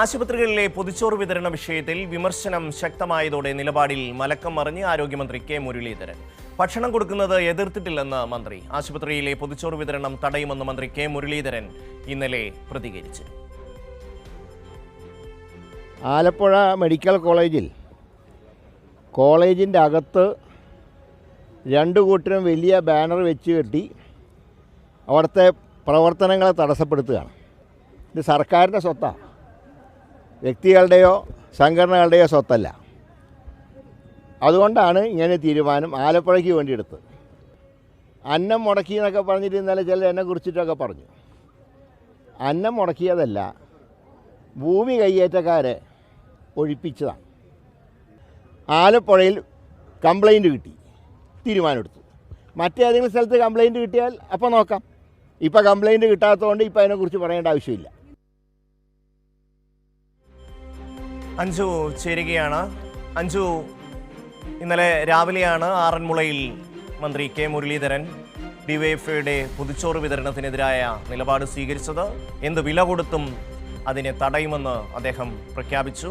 ആശുപത്രികളിലെ പൊതിച്ചോറ് വിതരണ വിഷയത്തിൽ വിമർശനം ശക്തമായതോടെ നിലപാടിൽ മലക്കം മറിഞ്ഞ് ആരോഗ്യമന്ത്രി കെ മുരളീധരൻ. ഭക്ഷണം കൊടുക്കുന്നത് എതിർത്തിട്ടില്ലെന്ന് മന്ത്രി. ആശുപത്രിയിലെ പൊതിച്ചോറ് വിതരണം തടയുമെന്ന് മന്ത്രി കെ മുരളീധരൻ ഇന്നലെ പ്രതികരിച്ചു. ആലപ്പുഴ മെഡിക്കൽ കോളേജിൻ്റെ അകത്ത് രണ്ടു കൂട്ടരും വലിയ ബാനർ വെച്ച് കെട്ടി അവിടുത്തെ പ്രവർത്തനങ്ങളെ തടസ്സപ്പെടുത്തുകയാണ്. ഇത് സർക്കാരിൻ്റെ സ്വത്താണ്, വ്യക്തികളുടെയോ സംഘടനകളുടെയോ സ്വത്തല്ല. അതുകൊണ്ടാണ് ഇങ്ങനെ തീരുമാനം ആലപ്പുഴയ്ക്ക് വേണ്ടി എടുത്തത്. അന്നം മുടക്കി എന്നൊക്കെ പറഞ്ഞിട്ട് ഇന്നലെ ചിലർ എന്നെ കുറിച്ചിട്ടൊക്കെ പറഞ്ഞു. അന്നം മുടക്കിയതല്ല, ഭൂമി കയ്യേറ്റക്കാരെ ഒഴിപ്പിച്ചതാണ്. ആലപ്പുഴയിൽ കംപ്ലൈൻറ്റ് കിട്ടി, തീരുമാനമെടുത്തു. മറ്റേതെങ്കിലും സ്ഥലത്ത് കംപ്ലൈൻറ്റ് കിട്ടിയാൽ അപ്പോൾ നോക്കാം. ഇപ്പോൾ കംപ്ലൈൻറ്റ് കിട്ടാത്തതുകൊണ്ട് ഇപ്പോൾ അതിനെക്കുറിച്ച് പറയേണ്ട ആവശ്യമില്ല. അഞ്ജു ചേരുകയാണ്. അഞ്ജു, ഇന്നലെ രാവിലെയാണ് ആറന്മുളയിൽ മന്ത്രി കെ മുരളീധരൻ ഡിവൈഎഫ്ഐയുടെ പൊതിച്ചോറ് വിതരണത്തിനെതിരായ നിലപാട് സ്വീകരിച്ചത്. എന്ത് വില കൊടുത്തും അതിനെ തടയുമെന്ന് അദ്ദേഹം പ്രഖ്യാപിച്ചു.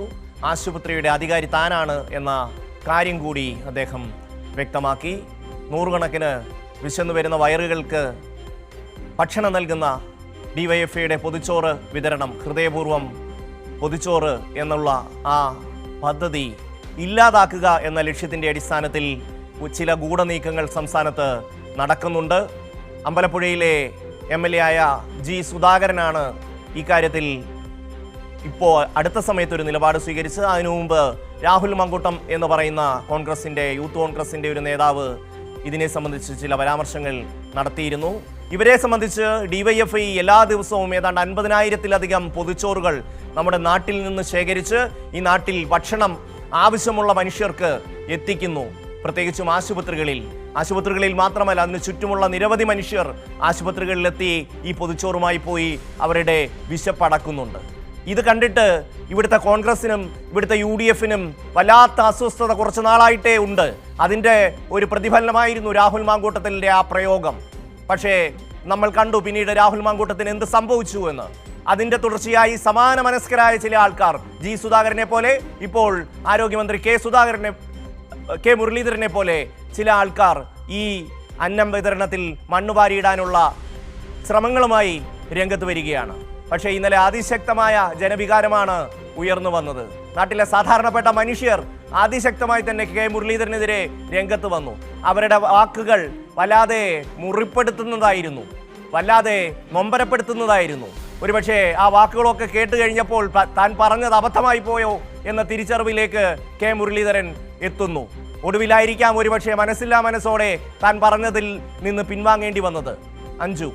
ആശുപത്രിയുടെ അധികാരി താനാണ് എന്ന കാര്യം കൂടി അദ്ദേഹം വ്യക്തമാക്കി. നൂറുകണക്കിന് വിശന്നു വരുന്ന വയറുകൾക്ക് ഭക്ഷണം നൽകുന്ന ഡിവൈഎഫ്ഐയുടെ പൊതിച്ചോറ് വിതരണം, ഹൃദയപൂർവ്വം പൊതിച്ചോറ് എന്നുള്ള ആ പദ്ധതി ഇല്ലാതാക്കുക എന്ന ലക്ഷ്യത്തിൻ്റെ അടിസ്ഥാനത്തിൽ ചില ഗൂഢനീക്കങ്ങൾ സംസ്ഥാനത്ത് നടക്കുന്നുണ്ട്. അമ്പലപ്പുഴയിലെ MLA ആയ ജി സുധാകരനാണ് ഇക്കാര്യത്തിൽ ഇപ്പോൾ അടുത്ത സമയത്ത് ഒരു നിലപാട് സ്വീകരിച്ചത്. അതിനു മുമ്പ് രാഹുൽ മങ്കൂട്ടം എന്ന് പറയുന്ന യൂത്ത് കോൺഗ്രസിൻ്റെ ഒരു നേതാവ് ഇതിനെ സംബന്ധിച്ച് ചില പരാമർശങ്ങൾ നടത്തിയിരുന്നു. ഇവരെ സംബന്ധിച്ച് ഡിവൈഎഫ്ഐ എല്ലാ ദിവസവും ഏതാണ്ട് 50,000-ത്തിലധികം പൊതിച്ചോറുകൾ നമ്മുടെ നാട്ടിൽ നിന്ന് ശേഖരിച്ച് ഈ നാട്ടിൽ ഭക്ഷണം ആവശ്യമുള്ള മനുഷ്യർക്ക് എത്തിക്കുന്നു. പ്രത്യേകിച്ചും ആശുപത്രികളിൽ മാത്രമല്ല, അതിന് ചുറ്റുമുള്ള നിരവധി മനുഷ്യർ ആശുപത്രികളിലെത്തി ഈ പൊതിച്ചോറുമായി പോയി അവരുടെ വിശപ്പടക്കുന്നുണ്ട്. ഇത് കണ്ടിട്ട് ഇവിടുത്തെ കോൺഗ്രസിനും ഇവിടുത്തെ UDF-നും വല്ലാത്ത അസ്വസ്ഥത കുറച്ച് നാളായിട്ടേ ഉണ്ട്. അതിൻ്റെ ഒരു പ്രതിഫലനമായിരുന്നു രാഹുൽ മാങ്കൂട്ടത്തിൻ്റെ ആ പ്രയോഗം. പക്ഷേ നമ്മൾ കണ്ടു പിന്നീട് രാഹുൽ മാങ്കൂട്ടത്തിന് എന്ത് സംഭവിച്ചു എന്ന്. അതിൻ്റെ തുടർച്ചയായി സമാന മനസ്കരായ ചില ആൾക്കാർ, ജി സുധാകരനെ പോലെ, ഇപ്പോൾ ആരോഗ്യമന്ത്രി കെ മുരളീധരനെ പോലെ ചില ആൾക്കാർ ഈ അന്നം വിതരണത്തിൽ മണ്ണുവാരിയിടാനുള്ള ശ്രമങ്ങളുമായി രംഗത്ത് വരികയാണ്. പക്ഷേ ഇന്നലെ അതിശക്തമായ ജനവികാരമാണ് ഉയർന്നു വന്നത്. നാട്ടിലെ സാധാരണപ്പെട്ട മനുഷ്യർ അതിശക്തമായി തന്നെ കെ മുരളീധരനെതിരെ രംഗത്ത് വന്നു. അവരുടെ വാക്കുകൾ വല്ലാതെ മുറിപ്പെടുത്തുന്നതായിരുന്നു, വല്ലാതെ നൊമ്പരപ്പെടുത്തുന്നതായിരുന്നു. ഒരുപക്ഷെ ആ വാക്കുകളൊക്കെ കേട്ട് കഴിഞ്ഞപ്പോൾ താൻ പറഞ്ഞത് അബദ്ധമായി പോയോ എന്ന തിരിച്ചറിവിലേക്ക് കെ മുരളീധരൻ എത്തുന്നു. ഒടുവിലായിരിക്കാം ഒരുപക്ഷെ മനസ്സില്ലാ മനസ്സോടെ താൻ പറഞ്ഞതിൽ നിന്ന് പിൻവാങ്ങേണ്ടി വന്നത്. അഞ്ജു,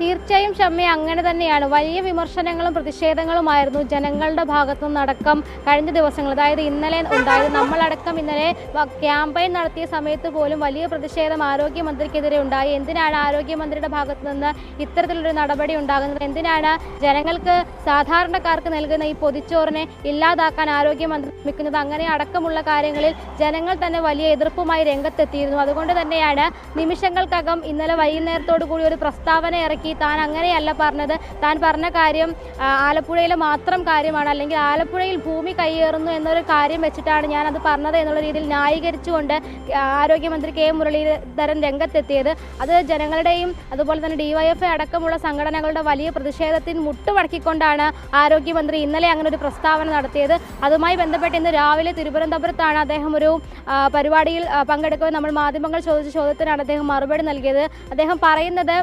തീർച്ചയായും ഷമ്മി, അങ്ങനെ തന്നെയാണ്. വലിയ വിമർശനങ്ങളും പ്രതിഷേധങ്ങളുമായിരുന്നു ജനങ്ങളുടെ ഭാഗത്തു നിന്നടക്കം കഴിഞ്ഞ ദിവസങ്ങൾ, അതായത് ഇന്നലെ ഉണ്ടായത്. നമ്മളടക്കം ഇന്നലെ ക്യാമ്പയിൻ നടത്തിയ സമയത്ത് പോലും വലിയ പ്രതിഷേധം ആരോഗ്യമന്ത്രിക്കെതിരെ ഉണ്ടായി. എന്തിനാണ് ആരോഗ്യമന്ത്രിയുടെ ഭാഗത്തു നിന്ന് ഇത്തരത്തിലൊരു നടപടി ഉണ്ടാകുന്നത്? എന്തിനാണ് ജനങ്ങൾക്ക്, സാധാരണക്കാർക്ക് നൽകുന്ന ഈ പൊതിച്ചോറിനെ ഇല്ലാതാക്കാൻ ആരോഗ്യമന്ത്രി ശ്രമിക്കുന്നത്? അങ്ങനെ അടക്കമുള്ള കാര്യങ്ങളിൽ ജനങ്ങൾ തന്നെ വലിയ എതിർപ്പുമായി രംഗത്തെത്തിയിരുന്നു. അതുകൊണ്ട് തന്നെയാണ് നിമിഷങ്ങൾക്കകം ഇന്നലെ വൈകുന്നേരത്തോടു കൂടി ഒരു പ്രസ്താവന ഇറക്കി. താൻ അങ്ങനെയല്ല പറഞ്ഞത്, താൻ പറഞ്ഞ കാര്യം ആലപ്പുഴയിലെ മാത്രം കാര്യമാണ്, അല്ലെങ്കിൽ ആലപ്പുഴയിൽ ഭൂമി കയ്യേറുന്നു എന്നൊരു കാര്യം വെച്ചിട്ടാണ് ഞാനത് പറഞ്ഞത് എന്നുള്ള രീതിയിൽ ന്യായീകരിച്ചുകൊണ്ട് ആരോഗ്യമന്ത്രി കെ മുരളീധരൻ രംഗത്തെത്തിയത്. അത് ജനങ്ങളുടെയും അതുപോലെ തന്നെ ഡിവൈഎഫ്ഐ അടക്കമുള്ള സംഘടനകളുടെ വലിയ പ്രതിഷേധത്തിന് മുട്ടുമടക്കിക്കൊണ്ടാണ് ആരോഗ്യമന്ത്രി ഇന്നലെ അങ്ങനെ ഒരു പ്രസ്താവന നടത്തിയത്. അതുമായി ബന്ധപ്പെട്ട് ഇന്ന് രാവിലെ തിരുവനന്തപുരത്താണ് അദ്ദേഹം ഒരു പരിപാടിയിൽ പങ്കെടുക്കുക. നമ്മൾ മാധ്യമങ്ങൾ ചോദിച്ച ചോദ്യത്തിനാണ് അദ്ദേഹം മറുപടി നൽകിയത്. അദ്ദേഹം പറയുന്നത്,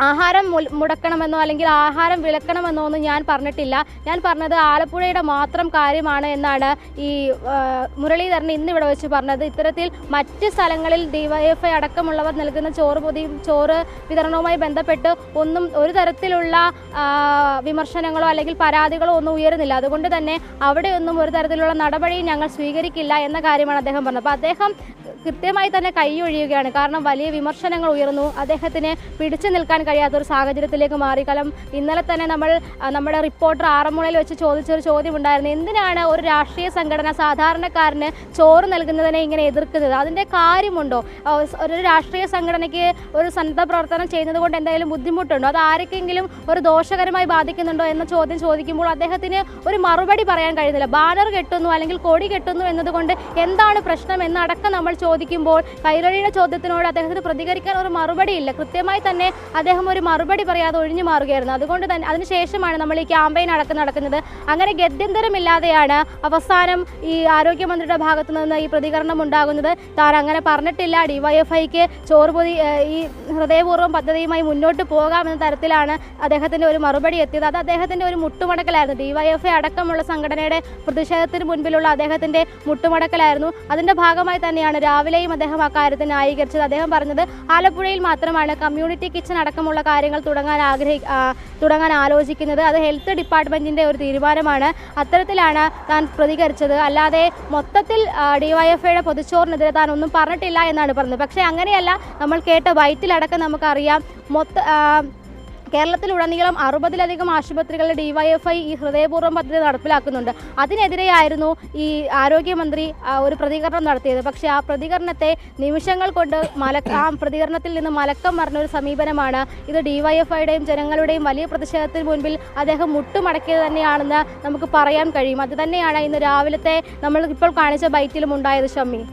ആഹാരം മുടക്കണമെന്നോ അല്ലെങ്കിൽ ആഹാരം വിലക്കണമെന്നോ ഒന്നും ഞാൻ പറഞ്ഞിട്ടില്ല. ഞാൻ പറഞ്ഞത് ആലപ്പുഴയുടെ മാത്രം കാര്യമാണ് എന്നാണ് ഈ മുരളീധരൻ ഇന്നിവിടെ വെച്ച് പറഞ്ഞത്. ഇത്തരത്തിൽ മറ്റ് സ്ഥലങ്ങളിൽ ഡിവൈഎഫ്ഐ അടക്കമുള്ളവർ നൽകുന്ന ചോറ് വിതരണവുമായി ബന്ധപ്പെട്ട് ഒരു തരത്തിലുള്ള വിമർശനങ്ങളോ അല്ലെങ്കിൽ പരാതികളോ ഒന്നും ഉയരുന്നില്ല. അതുകൊണ്ട് തന്നെ അവിടെയൊന്നും ഒരു തരത്തിലുള്ള നടപടിയും ഞങ്ങൾ സ്വീകരിക്കില്ല എന്ന കാര്യമാണ് അദ്ദേഹം പറഞ്ഞത്. അപ്പോൾ അദ്ദേഹം കൃത്യമായി തന്നെ കൈയൊഴിയുകയാണ്. കാരണം വലിയ വിമർശനങ്ങൾ ഉയർന്നു. അദ്ദേഹത്തിന് പിടിച്ചു നിൽക്കാൻ കഴിയാത്ത ഒരു സാഹചര്യത്തിലേക്ക് മാറി. കാരണം ഇന്നലെ തന്നെ നമ്മുടെ റിപ്പോർട്ടർ ആറന്മുളയിൽ വെച്ച് ചോദിച്ചൊരു ചോദ്യം ഉണ്ടായിരുന്നു, എന്തിനാണ് ഒരു രാഷ്ട്രീയ സംഘടന സാധാരണക്കാരന് ചോറ് നൽകുന്നതിനെ ഇങ്ങനെ എതിർക്കുന്നത്? അതിൻ്റെ കാര്യമുണ്ടോ? ഒരു രാഷ്ട്രീയ സംഘടനയ്ക്ക് ഒരു സന്നദ്ധ പ്രവർത്തനം ചെയ്യുന്നത് കൊണ്ട് എന്തെങ്കിലും ബുദ്ധിമുട്ടുണ്ടോ? അത് ആർക്കെങ്കിലും ഒരു ദോഷകരമായി ബാധിക്കുന്നുണ്ടോ എന്ന ചോദ്യം ചോദിക്കുമ്പോൾ അദ്ദേഹത്തിന് ഒരു മറുപടി പറയാൻ കഴിയുന്നില്ല. ബാനർ കെട്ടുന്നു അല്ലെങ്കിൽ കൊടി കെട്ടുന്നു എന്നതുകൊണ്ട് എന്താണ് പ്രശ്നം എന്നടക്കം നമ്മൾ ചോദിക്കുമ്പോൾ കൈരളിയുടെ ചോദ്യത്തിനോട് അദ്ദേഹത്തിന് പ്രതികരിക്കാൻ ഒരു മറുപടിയില്ല. കൃത്യമായി തന്നെ അദ്ദേഹം ഒരു മറുപടി പറയാതെ ഒഴിഞ്ഞു മാറുകയായിരുന്നു. അതുകൊണ്ട് തന്നെ അതിനുശേഷമാണ് നമ്മൾ ഈ ക്യാമ്പയിൻ നടക്കുന്നത്. അങ്ങനെ ഗത്യന്തരമില്ലാതെയാണ് അവസാനം ഈ ആരോഗ്യമന്ത്രിയുടെ ഭാഗത്തു നിന്ന് ഈ പ്രതികരണം ഉണ്ടാകുന്നത്. താൻ അങ്ങനെ പറഞ്ഞിട്ടില്ല, ഡിവൈഎഫ്ഐക്ക് ചോറുപൊതി ഈ ഹൃദയപൂർവ്വം പദ്ധതിയുമായി മുന്നോട്ട് പോകാമെന്ന തരത്തിലാണ് അദ്ദേഹത്തിൻ്റെ ഒരു മറുപടി എത്തിയത്. അത് അദ്ദേഹത്തിൻ്റെ ഒരു മുട്ടുമടക്കലായിരുന്നു. ഡിവൈഎഫ്ഐ അടക്കമുള്ള സംഘടനയുടെ പ്രതിഷേധത്തിന് മുൻപിലുള്ള അദ്ദേഹത്തിൻ്റെ മുട്ടുമടക്കലായിരുന്നു. അതിൻ്റെ ഭാഗമായി തന്നെയാണ് രാവിലെയും അദ്ദേഹം അക്കാര്യത്തിൽ ന്യായീകരിച്ചത്. അദ്ദേഹം പറഞ്ഞത് ആലപ്പുഴയിൽ മാത്രമാണ് കമ്മ്യൂണിറ്റി കിച്ചൺ അടക്കമുള്ള കാര്യങ്ങൾ തുടങ്ങാൻ ആലോചിക്കുന്നത്. അത് ഹെൽത്ത് ഡിപ്പാർട്ട്മെൻറ്റിൻ്റെ ഒരു തീരുമാനമാണ്. അത്തരത്തിലാണ് താൻ പ്രതികരിച്ചത്. അല്ലാതെ മൊത്തത്തിൽ ഡിവൈഎഫ്ഐയുടെ പൊതുച്ചോറിനെതിരെ താൻ ഒന്നും പറഞ്ഞിട്ടില്ല എന്നാണ് പറഞ്ഞത്. പക്ഷേ അങ്ങനെയല്ല, നമ്മൾ കേട്ട ബൈറ്റിലടക്കം നമുക്കറിയാം കേരളത്തിലുടനീളം 60-ലധികം ആശുപത്രികളിൽ ഡിവൈഎഫ്ഐ ഈ ഹൃദയപൂർവ്വം പദ്ധതി നടപ്പിലാക്കുന്നുണ്ട്. അതിനെതിരെയായിരുന്നു ഈ ആരോഗ്യമന്ത്രി ഒരു പ്രതികരണം നടത്തിയത്. പക്ഷേ ആ പ്രതികരണത്തെ നിമിഷങ്ങൾ കൊണ്ട് ആ പ്രതികരണത്തിൽ നിന്ന് മലക്കം മറിഞ്ഞൊരു സമീപനമാണ്. ഇത് ഡിവൈഎഫ്ഐയുടെയും ജനങ്ങളുടെയും വലിയ പ്രതിഷേധത്തിന് മുൻപിൽ അദ്ദേഹം മുട്ടുമടക്കിയത് തന്നെയാണെന്ന് നമുക്ക് പറയാൻ കഴിയും. അത് തന്നെയാണ് ഇന്ന് രാവിലത്തെ നമ്മൾ ഇപ്പോൾ കാണിച്ച ബൈറ്റിലും ഉണ്ടായത്. ഷമ്മി.